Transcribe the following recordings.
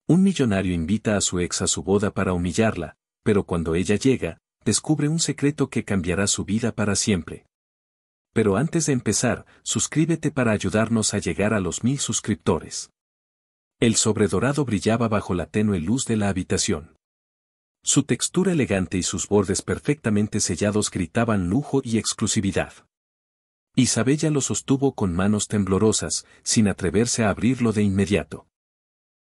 Un millonario invita a su ex a su boda para humillarla, pero cuando ella llega, descubre un secreto que cambiará su vida para siempre. Pero antes de empezar, suscríbete para ayudarnos a llegar a los 1000 suscriptores. El sobre dorado brillaba bajo la tenue luz de la habitación. Su textura elegante y sus bordes perfectamente sellados gritaban lujo y exclusividad. Isabella lo sostuvo con manos temblorosas, sin atreverse a abrirlo de inmediato.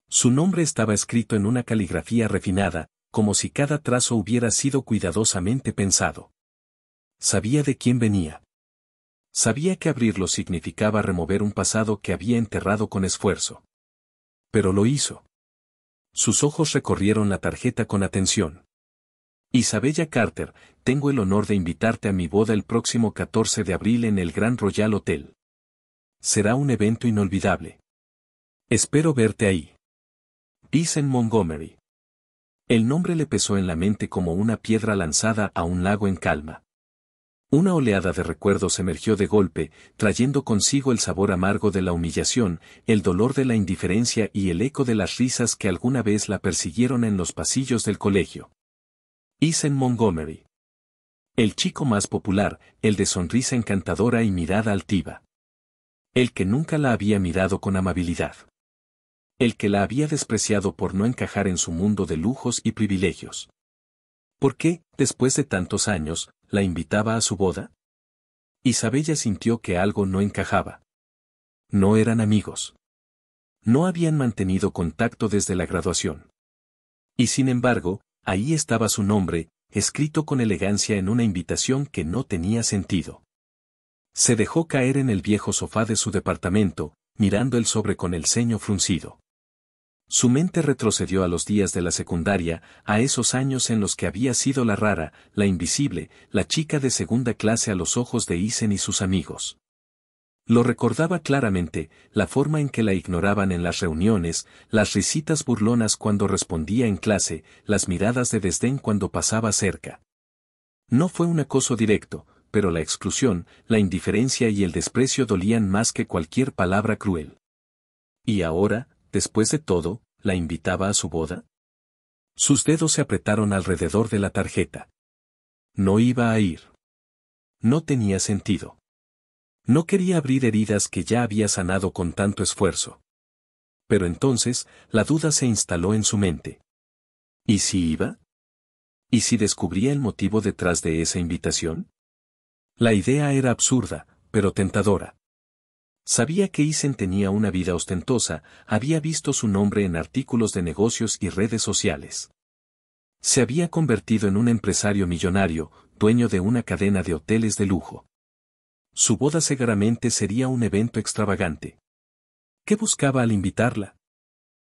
Su nombre estaba escrito en una caligrafía refinada, como si cada trazo hubiera sido cuidadosamente pensado. Sabía de quién venía. Sabía que abrirlo significaba remover un pasado que había enterrado con esfuerzo. Pero lo hizo. Sus ojos recorrieron la tarjeta con atención. Isabella Carter, tengo el honor de invitarte a mi boda el próximo 14 de abril en el Grand Royal Hotel. Será un evento inolvidable. Espero verte ahí. Vincent Montgomery. El nombre le pesó en la mente como una piedra lanzada a un lago en calma. Una oleada de recuerdos emergió de golpe, trayendo consigo el sabor amargo de la humillación, el dolor de la indiferencia y el eco de las risas que alguna vez la persiguieron en los pasillos del colegio. Vincent Montgomery. El chico más popular, el de sonrisa encantadora y mirada altiva. El que nunca la había mirado con amabilidad. El que la había despreciado por no encajar en su mundo de lujos y privilegios. ¿Por qué, después de tantos años, la invitaba a su boda? Isabella sintió que algo no encajaba. No eran amigos. No habían mantenido contacto desde la graduación. Y sin embargo, ahí estaba su nombre, escrito con elegancia en una invitación que no tenía sentido. Se dejó caer en el viejo sofá de su departamento, mirando el sobre con el ceño fruncido. Su mente retrocedió a los días de la secundaria, a esos años en los que había sido la rara, la invisible, la chica de segunda clase a los ojos de Isen y sus amigos. Lo recordaba claramente, la forma en que la ignoraban en las reuniones, las risitas burlonas cuando respondía en clase, las miradas de desdén cuando pasaba cerca. No fue un acoso directo, pero la exclusión, la indiferencia y el desprecio dolían más que cualquier palabra cruel. Y ahora, después de todo, ¿la invitaba a su boda? Sus dedos se apretaron alrededor de la tarjeta. No iba a ir. No tenía sentido. No quería abrir heridas que ya había sanado con tanto esfuerzo. Pero entonces, la duda se instaló en su mente. ¿Y si iba? ¿Y si descubría el motivo detrás de esa invitación? La idea era absurda, pero tentadora. Sabía que Isen tenía una vida ostentosa, había visto su nombre en artículos de negocios y redes sociales. Se había convertido en un empresario millonario, dueño de una cadena de hoteles de lujo. Su boda seguramente sería un evento extravagante. ¿Qué buscaba al invitarla?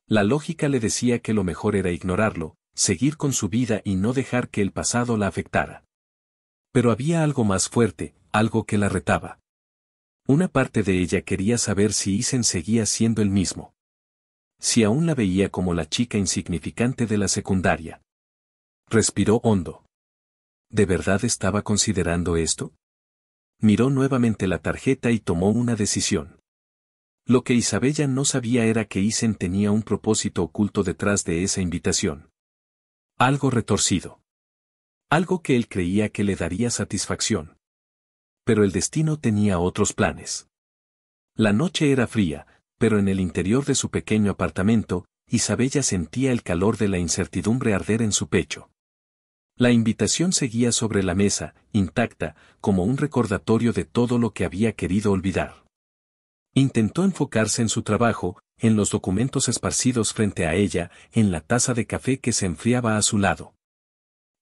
La lógica le decía que lo mejor era ignorarlo, seguir con su vida y no dejar que el pasado la afectara. Pero había algo más fuerte, algo que la retaba. Una parte de ella quería saber si Isen seguía siendo el mismo. Si aún la veía como la chica insignificante de la secundaria. Respiró hondo. ¿De verdad estaba considerando esto? Miró nuevamente la tarjeta y tomó una decisión. Lo que Isabella no sabía era que Isen tenía un propósito oculto detrás de esa invitación. Algo retorcido. Algo que él creía que le daría satisfacción. Pero el destino tenía otros planes. La noche era fría, pero en el interior de su pequeño apartamento, Isabella sentía el calor de la incertidumbre arder en su pecho. La invitación seguía sobre la mesa, intacta, como un recordatorio de todo lo que había querido olvidar. Intentó enfocarse en su trabajo, en los documentos esparcidos frente a ella, en la taza de café que se enfriaba a su lado.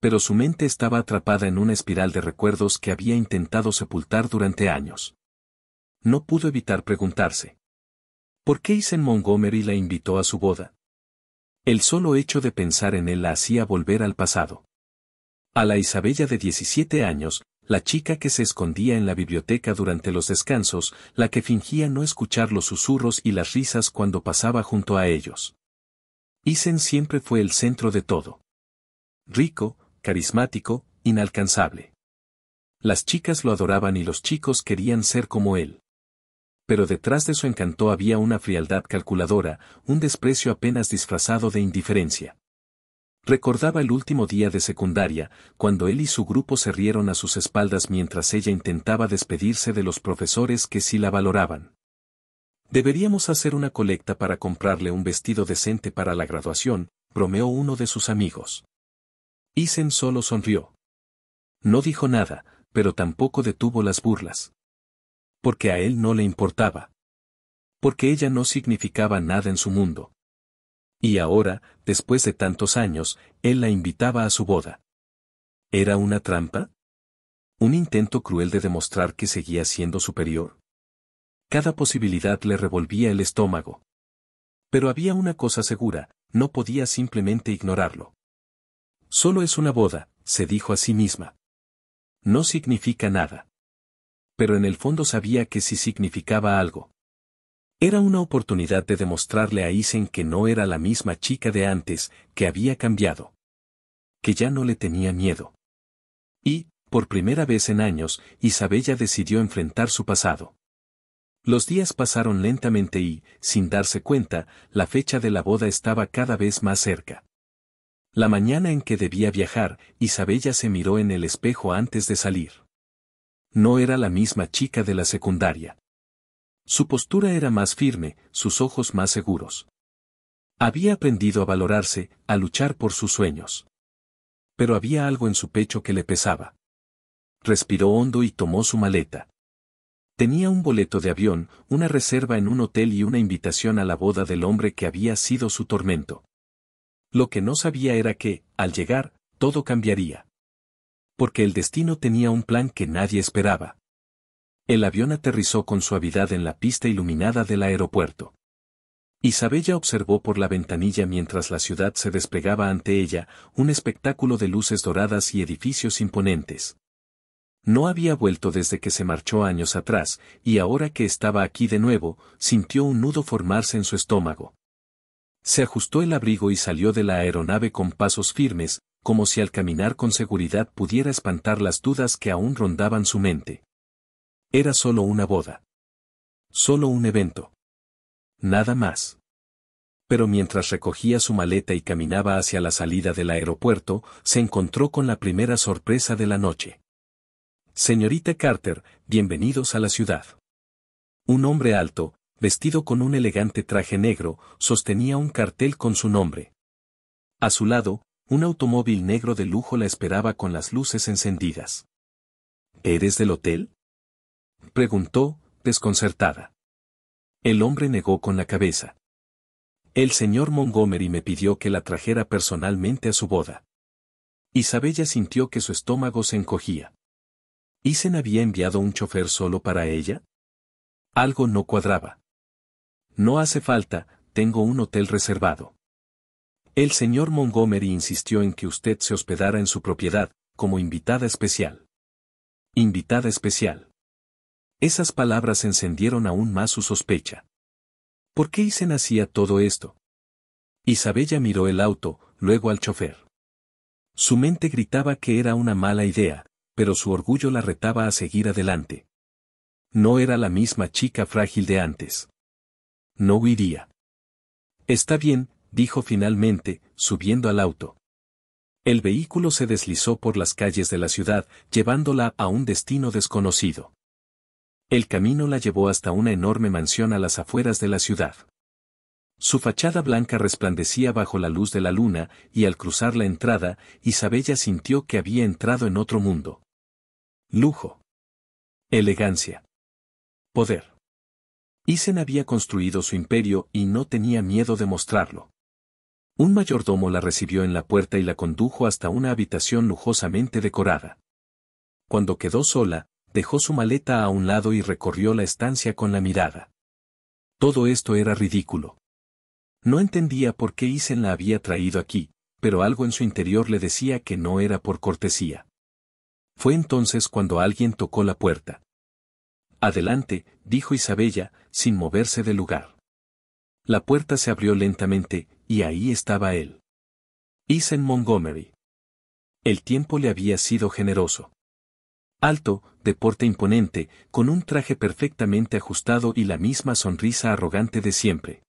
Pero su mente estaba atrapada en una espiral de recuerdos que había intentado sepultar durante años. No pudo evitar preguntarse. ¿Por qué Isen Montgomery la invitó a su boda? El solo hecho de pensar en él la hacía volver al pasado. A la Isabella de 17 años, la chica que se escondía en la biblioteca durante los descansos, la que fingía no escuchar los susurros y las risas cuando pasaba junto a ellos. Isen siempre fue el centro de todo. Rico, carismático, inalcanzable. Las chicas lo adoraban y los chicos querían ser como él. Pero detrás de su encanto había una frialdad calculadora, un desprecio apenas disfrazado de indiferencia. Recordaba el último día de secundaria, cuando él y su grupo se rieron a sus espaldas mientras ella intentaba despedirse de los profesores que sí la valoraban. Deberíamos hacer una colecta para comprarle un vestido decente para la graduación, bromeó uno de sus amigos. Isen solo sonrió. No dijo nada, pero tampoco detuvo las burlas. Porque a él no le importaba. Porque ella no significaba nada en su mundo. Y ahora, después de tantos años, él la invitaba a su boda. ¿Era una trampa? ¿Un intento cruel de demostrar que seguía siendo superior? Cada posibilidad le revolvía el estómago. Pero había una cosa segura, no podía simplemente ignorarlo. Solo es una boda, se dijo a sí misma. No significa nada. Pero en el fondo sabía que sí significaba algo. Era una oportunidad de demostrarle a Isen que no era la misma chica de antes, que había cambiado. Que ya no le tenía miedo. Y, por primera vez en años, Isabella decidió enfrentar su pasado. Los días pasaron lentamente y, sin darse cuenta, la fecha de la boda estaba cada vez más cerca. La mañana en que debía viajar, Isabella se miró en el espejo antes de salir. No era la misma chica de la secundaria. Su postura era más firme, sus ojos más seguros. Había aprendido a valorarse, a luchar por sus sueños. Pero había algo en su pecho que le pesaba. Respiró hondo y tomó su maleta. Tenía un boleto de avión, una reserva en un hotel y una invitación a la boda del hombre que había sido su tormento. Lo que no sabía era que, al llegar, todo cambiaría. Porque el destino tenía un plan que nadie esperaba. El avión aterrizó con suavidad en la pista iluminada del aeropuerto. Isabella observó por la ventanilla mientras la ciudad se desplegaba ante ella, un espectáculo de luces doradas y edificios imponentes. No había vuelto desde que se marchó años atrás, y ahora que estaba aquí de nuevo, sintió un nudo formarse en su estómago. Se ajustó el abrigo y salió de la aeronave con pasos firmes, como si al caminar con seguridad pudiera espantar las dudas que aún rondaban su mente. Era solo una boda. Solo un evento. Nada más. Pero mientras recogía su maleta y caminaba hacia la salida del aeropuerto, se encontró con la primera sorpresa de la noche. Señorita Carter, bienvenidos a la ciudad. Un hombre alto, vestido con un elegante traje negro, sostenía un cartel con su nombre. A su lado, un automóvil negro de lujo la esperaba con las luces encendidas. ¿Eres del hotel?, preguntó, desconcertada. El hombre negó con la cabeza. El señor Montgomery me pidió que la trajera personalmente a su boda. Isabella sintió que su estómago se encogía. ¿Isen había enviado un chofer solo para ella? Algo no cuadraba. No hace falta, tengo un hotel reservado. El señor Montgomery insistió en que usted se hospedara en su propiedad, como invitada especial. Invitada especial. Esas palabras encendieron aún más su sospecha. ¿Por qué Isen hacía todo esto? Isabella miró el auto, luego al chofer. Su mente gritaba que era una mala idea, pero su orgullo la retaba a seguir adelante. No era la misma chica frágil de antes. No huiría. Está bien, dijo finalmente, subiendo al auto. El vehículo se deslizó por las calles de la ciudad, llevándola a un destino desconocido. El camino la llevó hasta una enorme mansión a las afueras de la ciudad. Su fachada blanca resplandecía bajo la luz de la luna, y al cruzar la entrada, Isabella sintió que había entrado en otro mundo. Lujo. Elegancia. Poder. Isen había construido su imperio y no tenía miedo de mostrarlo. Un mayordomo la recibió en la puerta y la condujo hasta una habitación lujosamente decorada. Cuando quedó sola, dejó su maleta a un lado y recorrió la estancia con la mirada. Todo esto era ridículo. No entendía por qué Isen la había traído aquí, pero algo en su interior le decía que no era por cortesía. Fue entonces cuando alguien tocó la puerta. Adelante, dijo Isabella, sin moverse del lugar. La puerta se abrió lentamente, y ahí estaba él. Isen Montgomery. El tiempo le había sido generoso. Alto, de porte imponente, con un traje perfectamente ajustado y la misma sonrisa arrogante de siempre.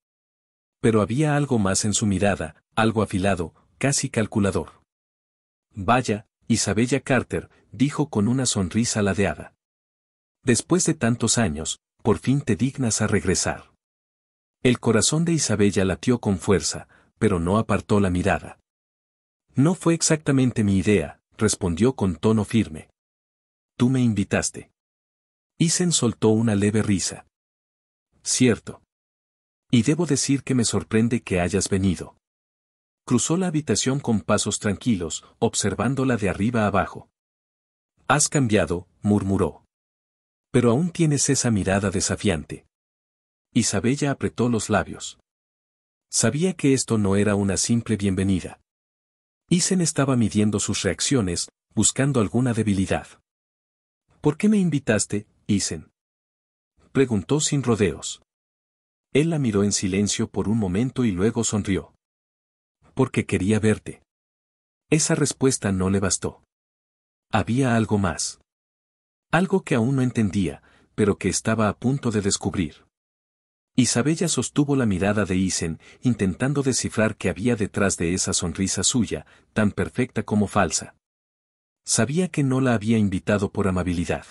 Pero había algo más en su mirada, algo afilado, casi calculador. Vaya, Isabella Carter, dijo con una sonrisa ladeada. Después de tantos años, por fin te dignas a regresar. El corazón de Isabella latió con fuerza, pero no apartó la mirada. No fue exactamente mi idea, respondió con tono firme. Tú me invitaste. Isen soltó una leve risa. Cierto. Y debo decir que me sorprende que hayas venido. Cruzó la habitación con pasos tranquilos, observándola de arriba abajo. Has cambiado, murmuró. Pero aún tienes esa mirada desafiante. Isabella apretó los labios. Sabía que esto no era una simple bienvenida. Isen estaba midiendo sus reacciones, buscando alguna debilidad. ¿Por qué me invitaste, Isen? Preguntó sin rodeos. Él la miró en silencio por un momento y luego sonrió. Porque quería verte. Esa respuesta no le bastó. Había algo más. Algo que aún no entendía, pero que estaba a punto de descubrir. Isabella sostuvo la mirada de Isen, intentando descifrar qué había detrás de esa sonrisa suya, tan perfecta como falsa. Sabía que no la había invitado por amabilidad.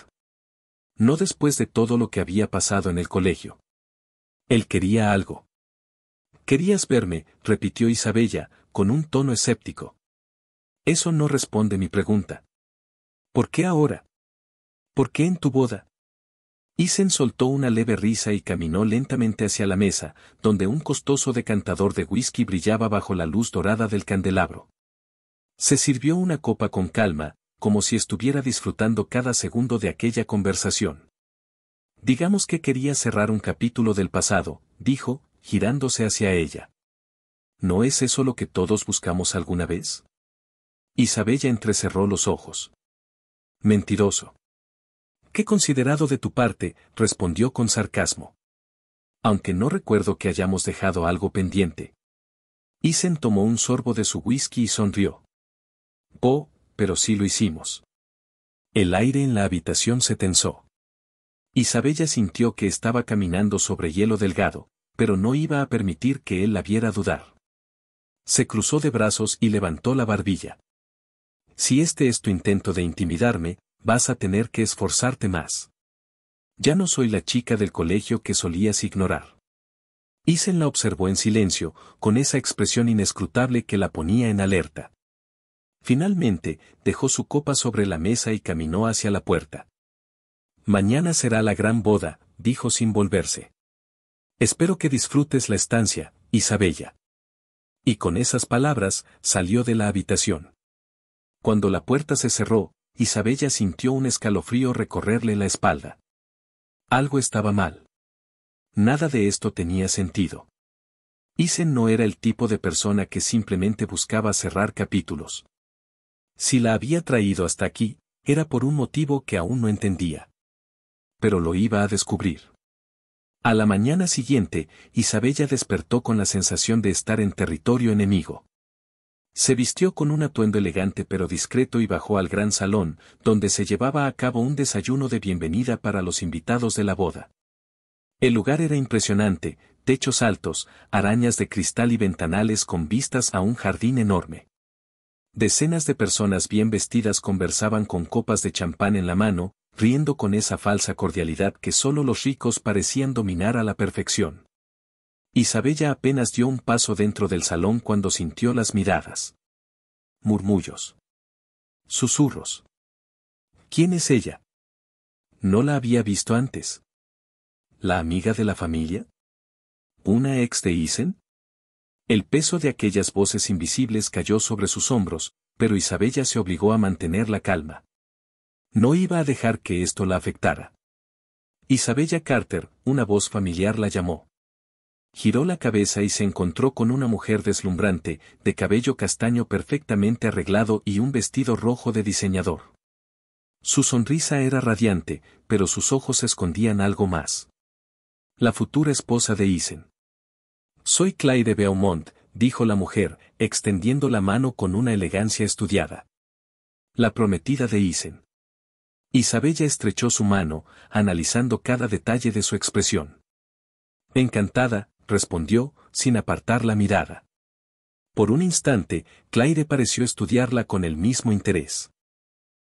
No después de todo lo que había pasado en el colegio. Él quería algo. «Querías verme», repitió Isabella, con un tono escéptico. Eso no responde mi pregunta. ¿Por qué ahora? ¿Por qué en tu boda? Isen soltó una leve risa y caminó lentamente hacia la mesa, donde un costoso decantador de whisky brillaba bajo la luz dorada del candelabro. Se sirvió una copa con calma, como si estuviera disfrutando cada segundo de aquella conversación. Digamos que quería cerrar un capítulo del pasado, dijo, girándose hacia ella. ¿No es eso lo que todos buscamos alguna vez? Isabella entrecerró los ojos. Mentiroso. Qué considerado de tu parte, respondió con sarcasmo. Aunque no recuerdo que hayamos dejado algo pendiente. Isen tomó un sorbo de su whisky y sonrió. Oh, pero sí lo hicimos. El aire en la habitación se tensó. Isabella sintió que estaba caminando sobre hielo delgado, pero no iba a permitir que él la viera dudar. Se cruzó de brazos y levantó la barbilla. Si este es tu intento de intimidarme, vas a tener que esforzarte más. Ya no soy la chica del colegio que solías ignorar. Isen la observó en silencio, con esa expresión inescrutable que la ponía en alerta. Finalmente, dejó su copa sobre la mesa y caminó hacia la puerta. Mañana será la gran boda, dijo sin volverse. Espero que disfrutes la estancia, Isabella. Y con esas palabras, salió de la habitación. Cuando la puerta se cerró, Isabella sintió un escalofrío recorrerle la espalda. Algo estaba mal. Nada de esto tenía sentido. Isen no era el tipo de persona que simplemente buscaba cerrar capítulos. Si la había traído hasta aquí, era por un motivo que aún no entendía. Pero lo iba a descubrir. A la mañana siguiente, Isabella despertó con la sensación de estar en territorio enemigo. Se vistió con un atuendo elegante pero discreto y bajó al gran salón, donde se llevaba a cabo un desayuno de bienvenida para los invitados de la boda. El lugar era impresionante, techos altos, arañas de cristal y ventanales con vistas a un jardín enorme. Decenas de personas bien vestidas conversaban con copas de champán en la mano, riendo con esa falsa cordialidad que solo los ricos parecían dominar a la perfección. Isabella apenas dio un paso dentro del salón cuando sintió las miradas. Murmullos. Susurros. ¿Quién es ella? No la había visto antes. ¿La amiga de la familia? ¿Una ex de Isen? El peso de aquellas voces invisibles cayó sobre sus hombros, pero Isabella se obligó a mantener la calma. No iba a dejar que esto la afectara. Isabella Carter, una voz familiar la llamó. Giró la cabeza y se encontró con una mujer deslumbrante, de cabello castaño perfectamente arreglado y un vestido rojo de diseñador. Su sonrisa era radiante, pero sus ojos escondían algo más. La futura esposa de Isen. Soy Claire Beaumont, dijo la mujer, extendiendo la mano con una elegancia estudiada. La prometida de Isen. Isabella estrechó su mano, analizando cada detalle de su expresión. Encantada, respondió, sin apartar la mirada. Por un instante, Claire pareció estudiarla con el mismo interés.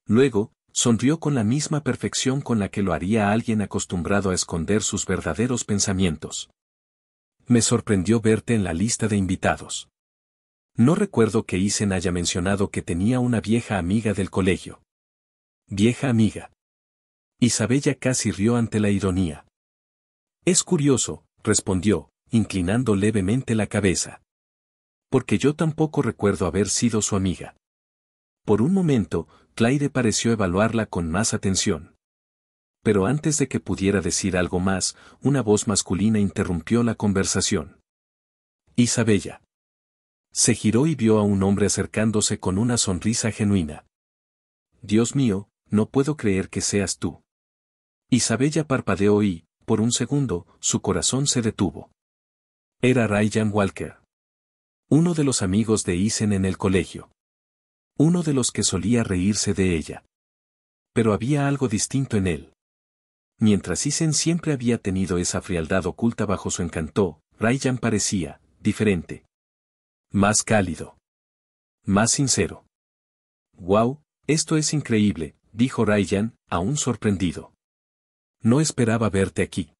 Luego, sonrió con la misma perfección con la que lo haría alguien acostumbrado a esconder sus verdaderos pensamientos. Me sorprendió verte en la lista de invitados. No recuerdo que Isen haya mencionado que tenía una vieja amiga del colegio. Vieja amiga. Isabella casi rió ante la ironía. Es curioso, respondió, inclinando levemente la cabeza. Porque yo tampoco recuerdo haber sido su amiga. Por un momento, Claire pareció evaluarla con más atención. Pero antes de que pudiera decir algo más, una voz masculina interrumpió la conversación. Isabella. Se giró y vio a un hombre acercándose con una sonrisa genuina. Dios mío, no puedo creer que seas tú. Isabella parpadeó y, por un segundo, su corazón se detuvo. Era Ryan Walker. Uno de los amigos de Isen en el colegio. Uno de los que solía reírse de ella. Pero había algo distinto en él. Mientras Isen siempre había tenido esa frialdad oculta bajo su encanto, Ryan parecía, diferente. Más cálido. Más sincero. «Wow, esto es increíble», dijo Ryan, aún sorprendido. «No esperaba verte aquí».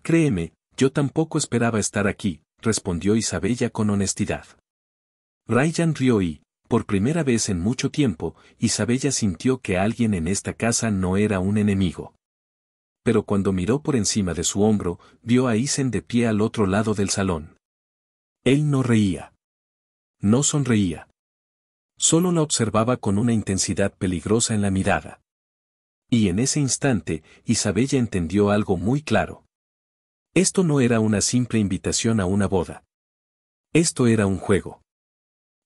«Créeme, yo tampoco esperaba estar aquí», respondió Isabella con honestidad. Ryan rió y, por primera vez en mucho tiempo, Isabella sintió que alguien en esta casa no era un enemigo. Pero cuando miró por encima de su hombro, vio a Isen de pie al otro lado del salón. Él no reía. No sonreía. Solo la observaba con una intensidad peligrosa en la mirada. Y en ese instante, Isabella entendió algo muy claro. Esto no era una simple invitación a una boda. Esto era un juego.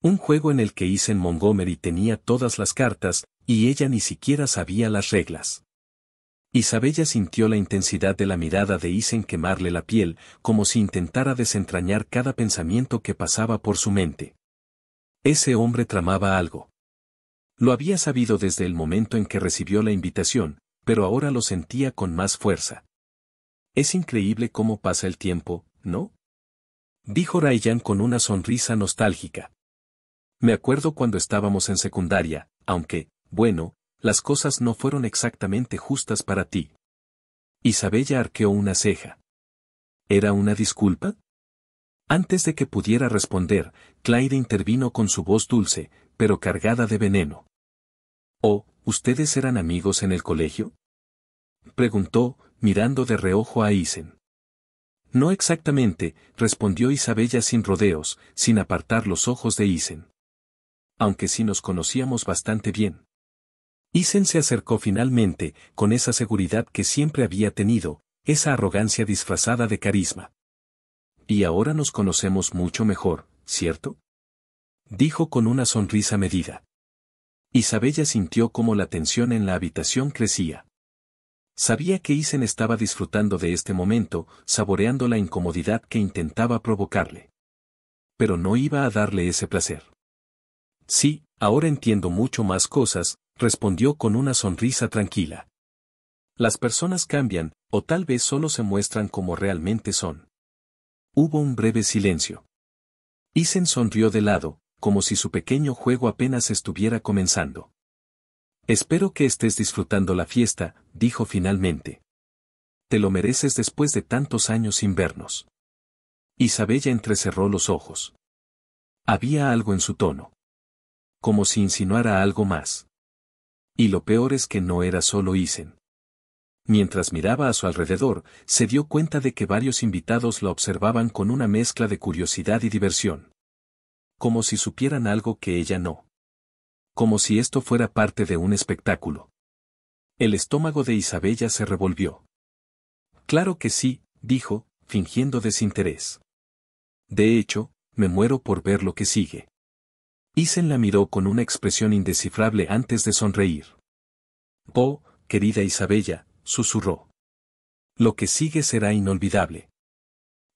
Un juego en el que Isen Montgomery tenía todas las cartas, y ella ni siquiera sabía las reglas. Isabella sintió la intensidad de la mirada de Isen quemarle la piel, como si intentara desentrañar cada pensamiento que pasaba por su mente. Ese hombre tramaba algo. Lo había sabido desde el momento en que recibió la invitación, pero ahora lo sentía con más fuerza. Es increíble cómo pasa el tiempo, ¿no? Dijo Ryan con una sonrisa nostálgica. Me acuerdo cuando estábamos en secundaria, aunque, bueno, las cosas no fueron exactamente justas para ti. Isabella arqueó una ceja. ¿Era una disculpa? Antes de que pudiera responder, Claire intervino con su voz dulce, pero cargada de veneno. «Oh, ¿ustedes eran amigos en el colegio?», preguntó, mirando de reojo a Isen. No exactamente, respondió Isabella sin rodeos, sin apartar los ojos de Isen. Aunque sí nos conocíamos bastante bien. Isen se acercó finalmente, con esa seguridad que siempre había tenido, esa arrogancia disfrazada de carisma. Y ahora nos conocemos mucho mejor, ¿cierto?, dijo con una sonrisa medida. Isabella sintió cómo la tensión en la habitación crecía. Sabía que Isen estaba disfrutando de este momento, saboreando la incomodidad que intentaba provocarle. Pero no iba a darle ese placer. Sí, ahora entiendo mucho más cosas, respondió con una sonrisa tranquila. Las personas cambian, o tal vez solo se muestran como realmente son. Hubo un breve silencio. Isen sonrió de lado, como si su pequeño juego apenas estuviera comenzando. Espero que estés disfrutando la fiesta, dijo finalmente. Te lo mereces después de tantos años sin vernos. Isabella entrecerró los ojos. Había algo en su tono. Como si insinuara algo más. Y lo peor es que no era solo Isen. Mientras miraba a su alrededor, se dio cuenta de que varios invitados la observaban con una mezcla de curiosidad y diversión. Como si supieran algo que ella no. Como si esto fuera parte de un espectáculo. El estómago de Isabella se revolvió. Claro que sí, dijo, fingiendo desinterés. De hecho, me muero por ver lo que sigue. Isen la miró con una expresión indescifrable antes de sonreír. Oh, querida Isabella, susurró. Lo que sigue será inolvidable.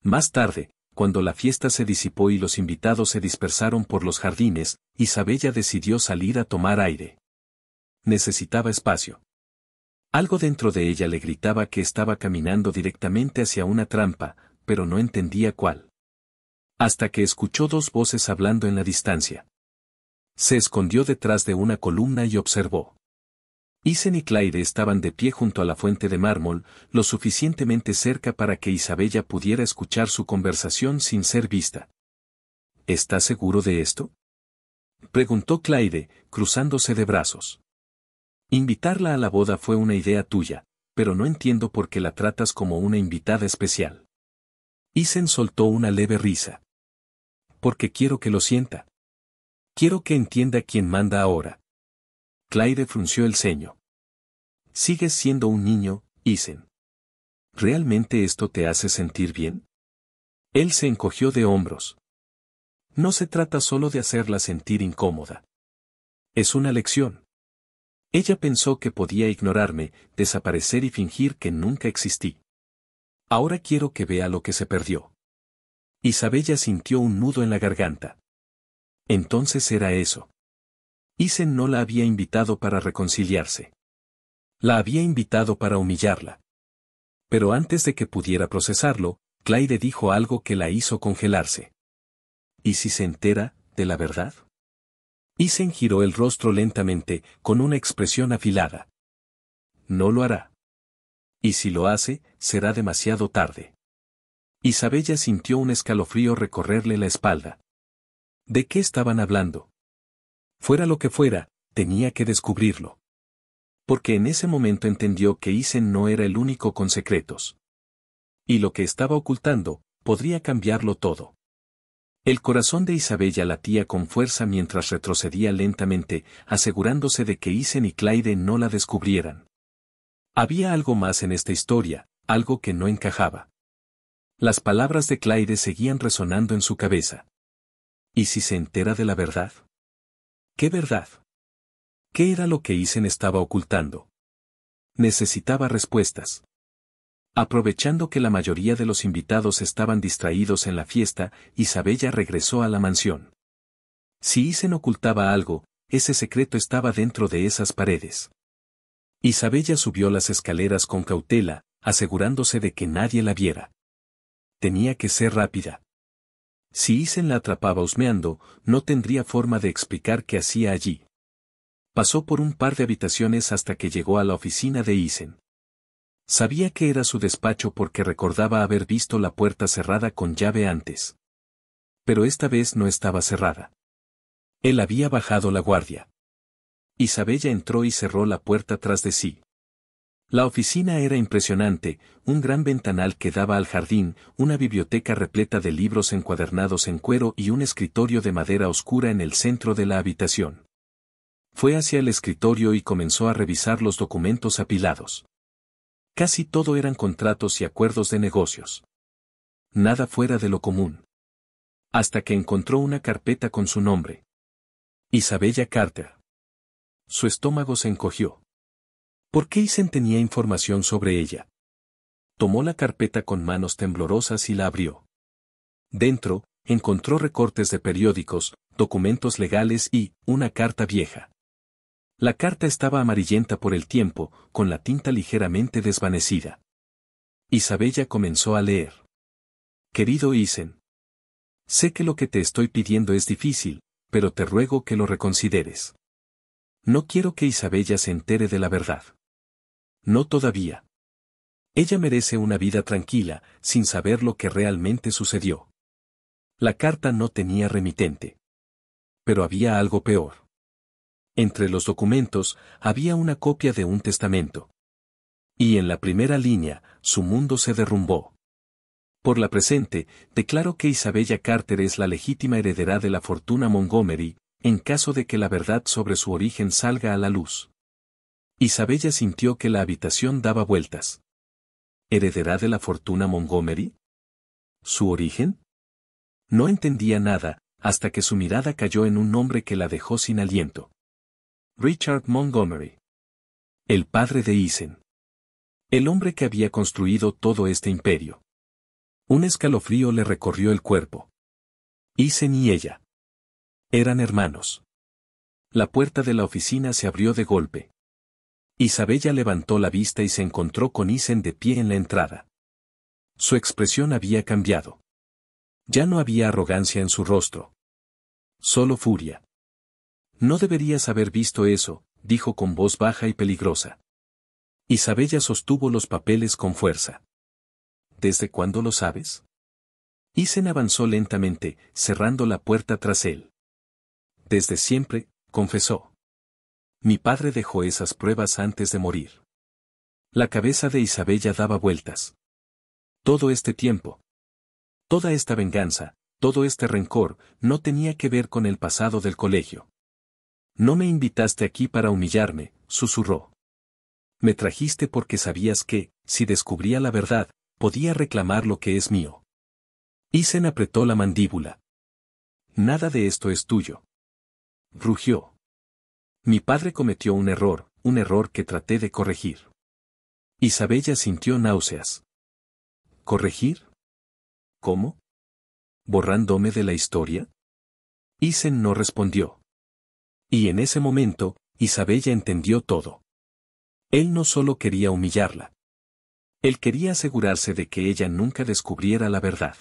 Más tarde, cuando la fiesta se disipó y los invitados se dispersaron por los jardines, Isabella decidió salir a tomar aire. Necesitaba espacio. Algo dentro de ella le gritaba que estaba caminando directamente hacia una trampa, pero no entendía cuál. Hasta que escuchó dos voces hablando en la distancia. Se escondió detrás de una columna y observó. Isen y Claire estaban de pie junto a la fuente de mármol, lo suficientemente cerca para que Isabella pudiera escuchar su conversación sin ser vista. ¿Estás seguro de esto?, preguntó Claire, cruzándose de brazos. Invitarla a la boda fue una idea tuya, pero no entiendo por qué la tratas como una invitada especial. Isen soltó una leve risa. Porque quiero que lo sienta. Quiero que entienda quién manda ahora. Claire frunció el ceño. Sigues siendo un niño, Isen. ¿Realmente esto te hace sentir bien? Él se encogió de hombros. No se trata solo de hacerla sentir incómoda. Es una lección. Ella pensó que podía ignorarme, desaparecer y fingir que nunca existí. Ahora quiero que vea lo que se perdió. Isabella sintió un nudo en la garganta. Entonces era eso. Isen no la había invitado para reconciliarse. La había invitado para humillarla. Pero antes de que pudiera procesarlo, Claire dijo algo que la hizo congelarse. ¿Y si se entera de la verdad? Isen giró el rostro lentamente, con una expresión afilada. No lo hará. Y si lo hace, será demasiado tarde. Isabella sintió un escalofrío recorrerle la espalda. ¿De qué estaban hablando? Fuera lo que fuera, tenía que descubrirlo. Porque en ese momento entendió que Isen no era el único con secretos. Y lo que estaba ocultando, podría cambiarlo todo. El corazón de Isabella latía con fuerza mientras retrocedía lentamente, asegurándose de que Isen y Claire no la descubrieran. Había algo más en esta historia, algo que no encajaba. Las palabras de Claire seguían resonando en su cabeza. ¿Y si se entera de la verdad? ¿Qué verdad? ¿Qué era lo que Isen estaba ocultando? Necesitaba respuestas. Aprovechando que la mayoría de los invitados estaban distraídos en la fiesta, Isabella regresó a la mansión. Si Isen ocultaba algo, ese secreto estaba dentro de esas paredes. Isabella subió las escaleras con cautela, asegurándose de que nadie la viera. Tenía que ser rápida. Si Isen la atrapaba husmeando, no tendría forma de explicar qué hacía allí. Pasó por un par de habitaciones hasta que llegó a la oficina de Isen. Sabía que era su despacho porque recordaba haber visto la puerta cerrada con llave antes. Pero esta vez no estaba cerrada. Él había bajado la guardia. Isabella entró y cerró la puerta tras de sí. La oficina era impresionante, un gran ventanal que daba al jardín, una biblioteca repleta de libros encuadernados en cuero y un escritorio de madera oscura en el centro de la habitación. Fue hacia el escritorio y comenzó a revisar los documentos apilados. Casi todo eran contratos y acuerdos de negocios. Nada fuera de lo común. Hasta que encontró una carpeta con su nombre. Isabella Carter. Su estómago se encogió. ¿Por qué Isen tenía información sobre ella? Tomó la carpeta con manos temblorosas y la abrió. Dentro, encontró recortes de periódicos, documentos legales y una carta vieja. La carta estaba amarillenta por el tiempo, con la tinta ligeramente desvanecida. Isabella comenzó a leer. Querido Isen. Sé que lo que te estoy pidiendo es difícil, pero te ruego que lo reconsideres. No quiero que Isabella se entere de la verdad. No todavía. Ella merece una vida tranquila, sin saber lo que realmente sucedió. La carta no tenía remitente. Pero había algo peor. Entre los documentos, había una copia de un testamento. Y en la primera línea, su mundo se derrumbó. Por la presente, declaro que Isabella Carter es la legítima heredera de la fortuna Montgomery, en caso de que la verdad sobre su origen salga a la luz. Isabella sintió que la habitación daba vueltas. ¿Heredera de la fortuna Montgomery? ¿Su origen? No entendía nada, hasta que su mirada cayó en un nombre que la dejó sin aliento. Richard Montgomery. El padre de Isen. El hombre que había construido todo este imperio. Un escalofrío le recorrió el cuerpo. Isen y ella. Eran hermanos. La puerta de la oficina se abrió de golpe. Isabella levantó la vista y se encontró con Isen de pie en la entrada. Su expresión había cambiado. Ya no había arrogancia en su rostro. Solo furia. No deberías haber visto eso, dijo con voz baja y peligrosa. Isabella sostuvo los papeles con fuerza. ¿Desde cuándo lo sabes? Isen avanzó lentamente, cerrando la puerta tras él. Desde siempre, confesó. Mi padre dejó esas pruebas antes de morir. La cabeza de Isabella daba vueltas. Todo este tiempo. Toda esta venganza, todo este rencor, no tenía que ver con el pasado del colegio. No me invitaste aquí para humillarme, susurró. Me trajiste porque sabías que, si descubría la verdad, podía reclamar lo que es mío. Isen apretó la mandíbula. Nada de esto es tuyo. Rugió. Mi padre cometió un error que traté de corregir. Isabella sintió náuseas. ¿Corregir? ¿Cómo? ¿Borrándome de la historia? Isen no respondió. Y en ese momento, Isabella entendió todo. Él no solo quería humillarla. Él quería asegurarse de que ella nunca descubriera la verdad.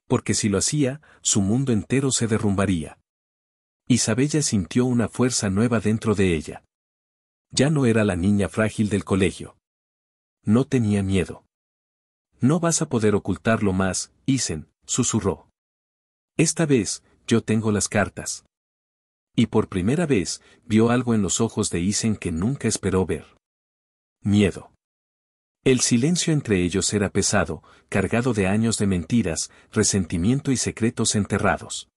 Porque si lo hacía, su mundo entero se derrumbaría. Isabella sintió una fuerza nueva dentro de ella. Ya no era la niña frágil del colegio. No tenía miedo. No vas a poder ocultarlo más, Isen, susurró. Esta vez, yo tengo las cartas. Y por primera vez, vio algo en los ojos de Isen que nunca esperó ver. Miedo. El silencio entre ellos era pesado, cargado de años de mentiras, resentimiento y secretos enterrados.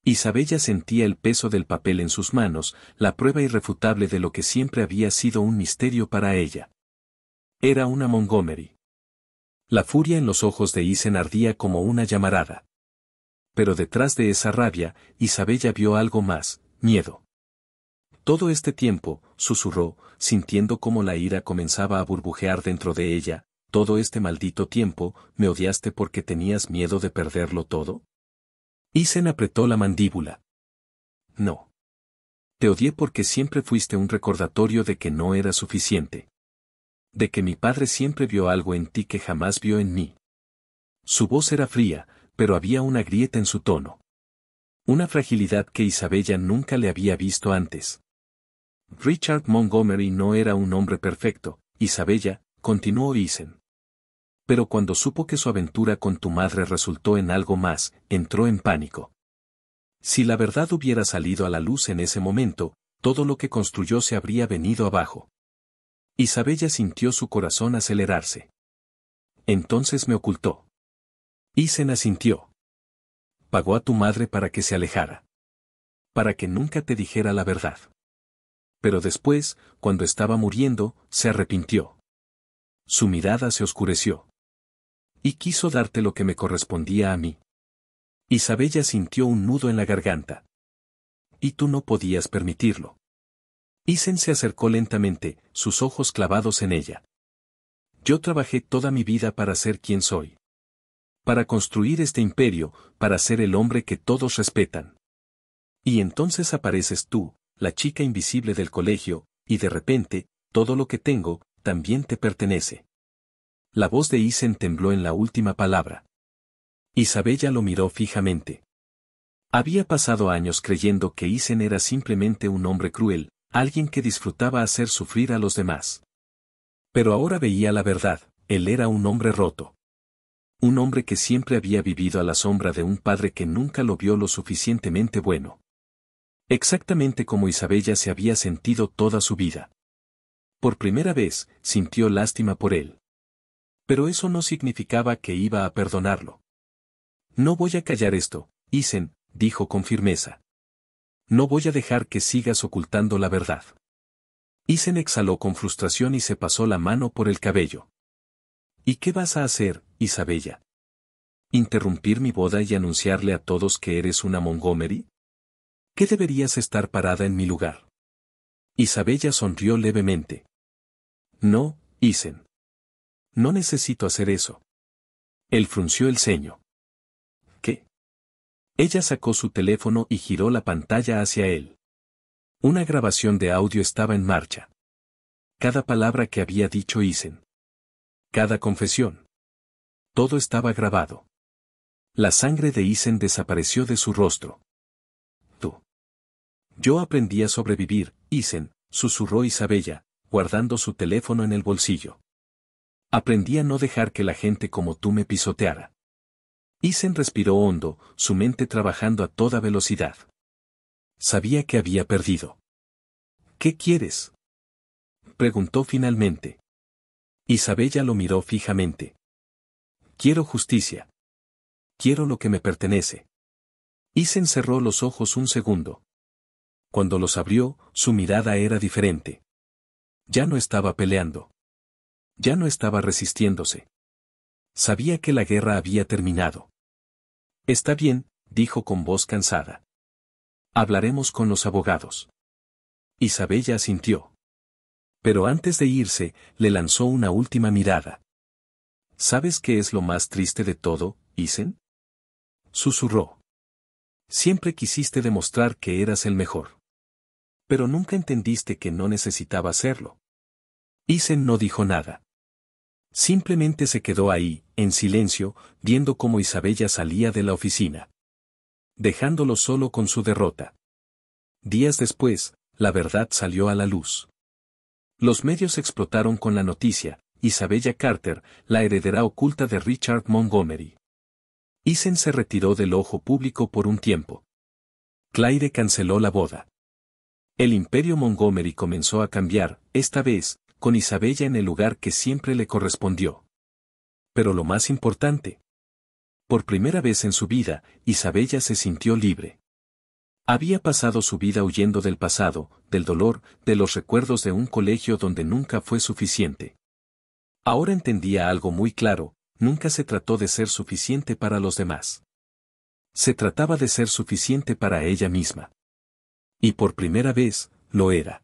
Isabella sentía el peso del papel en sus manos, la prueba irrefutable de lo que siempre había sido un misterio para ella. Era una Montgomery. La furia en los ojos de Isen ardía como una llamarada. Pero detrás de esa rabia, Isabella vio algo más, miedo. Todo este tiempo, susurró, sintiendo cómo la ira comenzaba a burbujear dentro de ella, todo este maldito tiempo, ¿me odiaste porque tenías miedo de perderlo todo? Isen apretó la mandíbula. No. Te odié porque siempre fuiste un recordatorio de que no era suficiente. De que mi padre siempre vio algo en ti que jamás vio en mí. Su voz era fría, pero había una grieta en su tono. Una fragilidad que Isabella nunca le había visto antes. Richard Montgomery no era un hombre perfecto, Isabella, continuó Isen. Pero cuando supo que su aventura con tu madre resultó en algo más, entró en pánico. Si la verdad hubiera salido a la luz en ese momento, todo lo que construyó se habría venido abajo. Isabella sintió su corazón acelerarse. Entonces me ocultó. Isen asintió. Pagó a tu madre para que se alejara. Para que nunca te dijera la verdad. Pero después, cuando estaba muriendo, se arrepintió. Su mirada se oscureció. Y quiso darte lo que me correspondía a mí. Isabella sintió un nudo en la garganta. Y tú no podías permitirlo. Isen se acercó lentamente, sus ojos clavados en ella. Yo trabajé toda mi vida para ser quien soy. Para construir este imperio, para ser el hombre que todos respetan. Y entonces apareces tú, la chica invisible del colegio, y de repente, todo lo que tengo, también te pertenece. La voz de Isen tembló en la última palabra. Isabella lo miró fijamente. Había pasado años creyendo que Isen era simplemente un hombre cruel, alguien que disfrutaba hacer sufrir a los demás. Pero ahora veía la verdad, él era un hombre roto. Un hombre que siempre había vivido a la sombra de un padre que nunca lo vio lo suficientemente bueno. Exactamente como Isabella se había sentido toda su vida. Por primera vez, sintió lástima por él. Pero eso no significaba que iba a perdonarlo. No voy a callar esto, Isen, dijo con firmeza. No voy a dejar que sigas ocultando la verdad. Isen exhaló con frustración y se pasó la mano por el cabello. ¿Y qué vas a hacer, Isabella? ¿Interrumpir mi boda y anunciarle a todos que eres una Montgomery? ¿Qué deberías estar parada en mi lugar? Isabella sonrió levemente. No, Isen. No necesito hacer eso. Él frunció el ceño. ¿Qué? Ella sacó su teléfono y giró la pantalla hacia él. Una grabación de audio estaba en marcha. cada palabra que había dicho Isen. Cada confesión. Todo estaba grabado. La sangre de Isen desapareció de su rostro. Tú. Yo aprendí a sobrevivir, Isen, susurró Isabella, guardando su teléfono en el bolsillo. Aprendí a no dejar que la gente como tú me pisoteara. Isen respiró hondo, su mente trabajando a toda velocidad. Sabía que había perdido. ¿Qué quieres?, preguntó finalmente. Isabella lo miró fijamente. Quiero justicia. Quiero lo que me pertenece. Isen cerró los ojos un segundo. Cuando los abrió, su mirada era diferente. Ya no estaba peleando. Ya no estaba resistiéndose. Sabía que la guerra había terminado. Está bien, dijo con voz cansada. Hablaremos con los abogados. Isabella asintió. Pero antes de irse, le lanzó una última mirada. ¿Sabes qué es lo más triste de todo, Isen?, susurró. Siempre quisiste demostrar que eras el mejor. Pero nunca entendiste que no necesitaba hacerlo. Isen no dijo nada. Simplemente se quedó ahí, en silencio, viendo cómo Isabella salía de la oficina, dejándolo solo con su derrota. Días después, la verdad salió a la luz. Los medios explotaron con la noticia: Isabella Carter, la heredera oculta de Richard Montgomery. Isen se retiró del ojo público por un tiempo. Claire canceló la boda. El imperio Montgomery comenzó a cambiar, esta vez, con Isabella en el lugar que siempre le correspondió. Pero lo más importante. Por primera vez en su vida, Isabella se sintió libre. Había pasado su vida huyendo del pasado, del dolor, de los recuerdos de un colegio donde nunca fue suficiente. Ahora entendía algo muy claro: nunca se trató de ser suficiente para los demás. Se trataba de ser suficiente para ella misma. Y por primera vez, lo era.